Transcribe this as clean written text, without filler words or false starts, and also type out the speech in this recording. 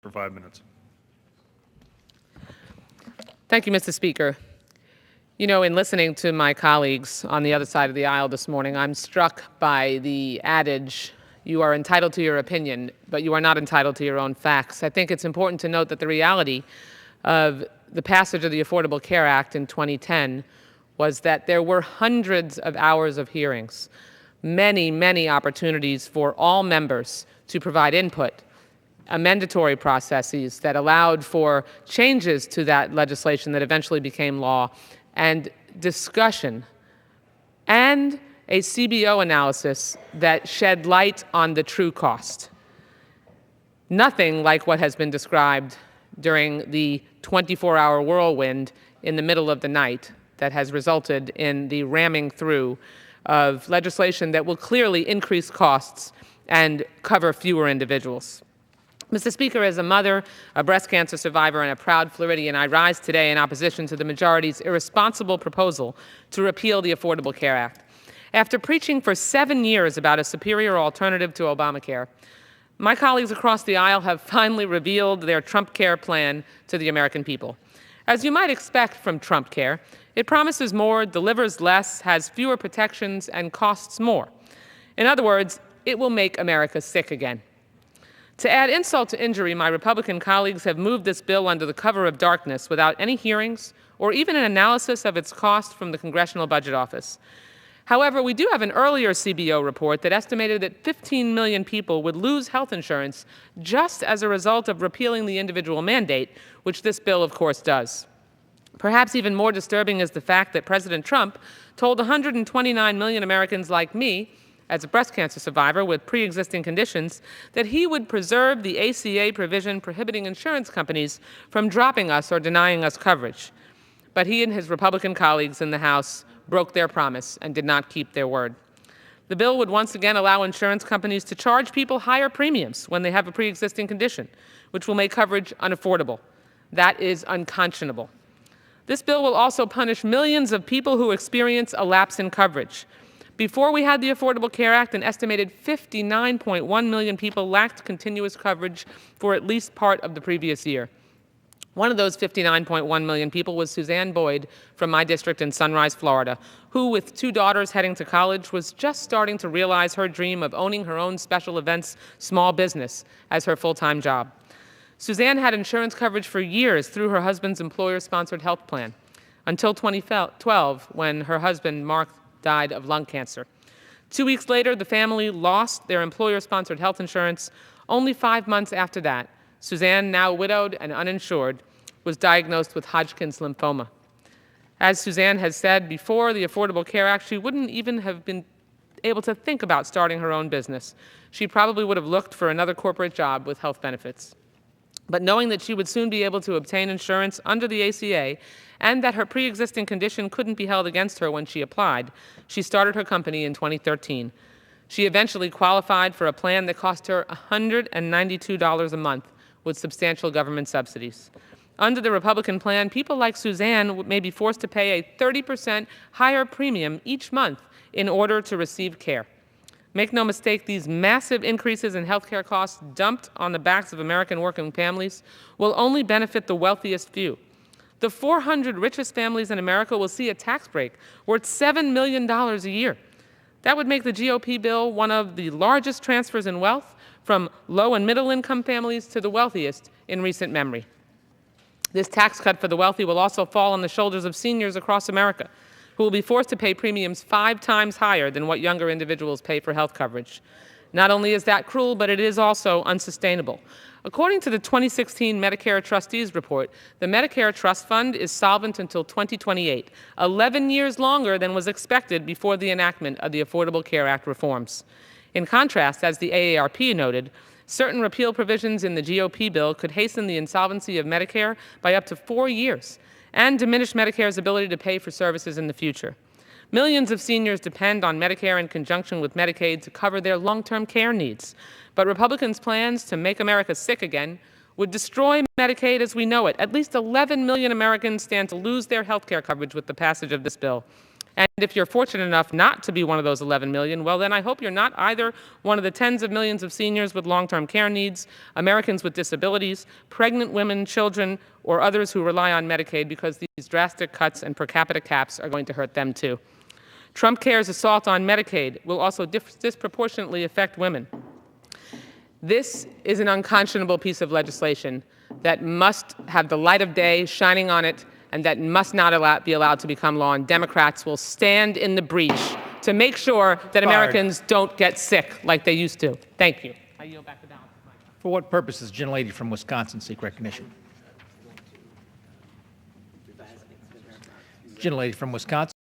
For 5 minutes. Thank you, Mr. Speaker. You know, in listening to my colleagues on the other side of the aisle this morning, I'm struck by the adage, you are entitled to your opinion, but you are not entitled to your own facts. I think it's important to note that the reality of the passage of the Affordable Care Act in 2010 was that there were hundreds of hours of hearings, many opportunities for all members to provide input, amendatory processes that allowed for changes to that legislation that eventually became law, and discussion, and a CBO analysis that shed light on the true cost. Nothing like what has been described during the 24-hour whirlwind in the middle of the night that has resulted in the ramming through of legislation that will clearly increase costs and cover fewer individuals. Mr. Speaker, as a mother, a breast cancer survivor, and a proud Floridian, I rise today in opposition to the majority's irresponsible proposal to repeal the Affordable Care Act. After preaching for 7 years about a superior alternative to Obamacare, my colleagues across the aisle have finally revealed their Trump Care plan to the American people. As you might expect from Trump Care, it promises more, delivers less, has fewer protections, and costs more. In other words, it will make America sick again. To add insult to injury, my Republican colleagues have moved this bill under the cover of darkness without any hearings or even an analysis of its cost from the Congressional Budget Office. However, we do have an earlier CBO report that estimated that 15 million people would lose health insurance just as a result of repealing the individual mandate, which this bill, of course, does. Perhaps even more disturbing is the fact that President Trump told 129 million Americans like me, as a breast cancer survivor with pre-existing conditions, that he would preserve the ACA provision prohibiting insurance companies from dropping us or denying us coverage. But he and his Republican colleagues in the House broke their promise and did not keep their word. The bill would once again allow insurance companies to charge people higher premiums when they have a pre-existing condition, which will make coverage unaffordable. That is unconscionable. This bill will also punish millions of people who experience a lapse in coverage. Before we had the Affordable Care Act, an estimated 59.1 million people lacked continuous coverage for at least part of the previous year. One of those 59.1 million people was Suzanne Boyd from my district in Sunrise, Florida, who, with 2 daughters heading to college, was just starting to realize her dream of owning her own special events small business as her full-time job. Suzanne had insurance coverage for years through her husband's employer-sponsored health plan, until 2012, when her husband, Mark, died of lung cancer. 2 weeks later, the family lost their employer-sponsored health insurance. Only 5 months after that, Suzanne, now widowed and uninsured, was diagnosed with Hodgkin's lymphoma. As Suzanne has said before the Affordable Care Act, she wouldn't even have been able to think about starting her own business. She probably would have looked for another corporate job with health benefits. But knowing that she would soon be able to obtain insurance under the ACA and that her pre-existing condition couldn't be held against her when she applied, she started her company in 2013. She eventually qualified for a plan that cost her $192 a month with substantial government subsidies. Under the Republican plan, people like Suzanne may be forced to pay a 30% higher premium each month in order to receive care. Make no mistake, these massive increases in health care costs dumped on the backs of American working families will only benefit the wealthiest few. The 400 richest families in America will see a tax break worth $7 million a year. That would make the GOP bill one of the largest transfers in wealth from low and middle income families to the wealthiest in recent memory. This tax cut for the wealthy will also fall on the shoulders of seniors across America, who will be forced to pay premiums 5 times higher than what younger individuals pay for health coverage. Not only is that cruel, but it is also unsustainable. According to the 2016 Medicare Trustees Report, the Medicare Trust Fund is solvent until 2028, 11 years longer than was expected before the enactment of the Affordable Care Act reforms. In contrast, as the AARP noted, certain repeal provisions in the GOP bill could hasten the insolvency of Medicare by up to 4 years and diminish Medicare's ability to pay for services in the future. Millions of seniors depend on Medicare in conjunction with Medicaid to cover their long-term care needs. But Republicans' plans to make America sick again would destroy Medicaid as we know it. At least 11 million Americans stand to lose their health care coverage with the passage of this bill. And if you're fortunate enough not to be one of those 11 million, well, then I hope you're not either one of the tens of millions of seniors with long-term care needs, Americans with disabilities, pregnant women, children, or others who rely on Medicaid, because these drastic cuts and per capita caps are going to hurt them too. Trump Care's assault on Medicaid will also disproportionately affect women. This is an unconscionable piece of legislation that must have the light of day shining on it, and that must not be allowed to become law, and Democrats will stand in the breach to make sure that Americans don't get sick like they used to. Thank you. I yield back the balance. For what purpose does the gentlelady from Wisconsin seek recognition? Gentlelady from Wisconsin.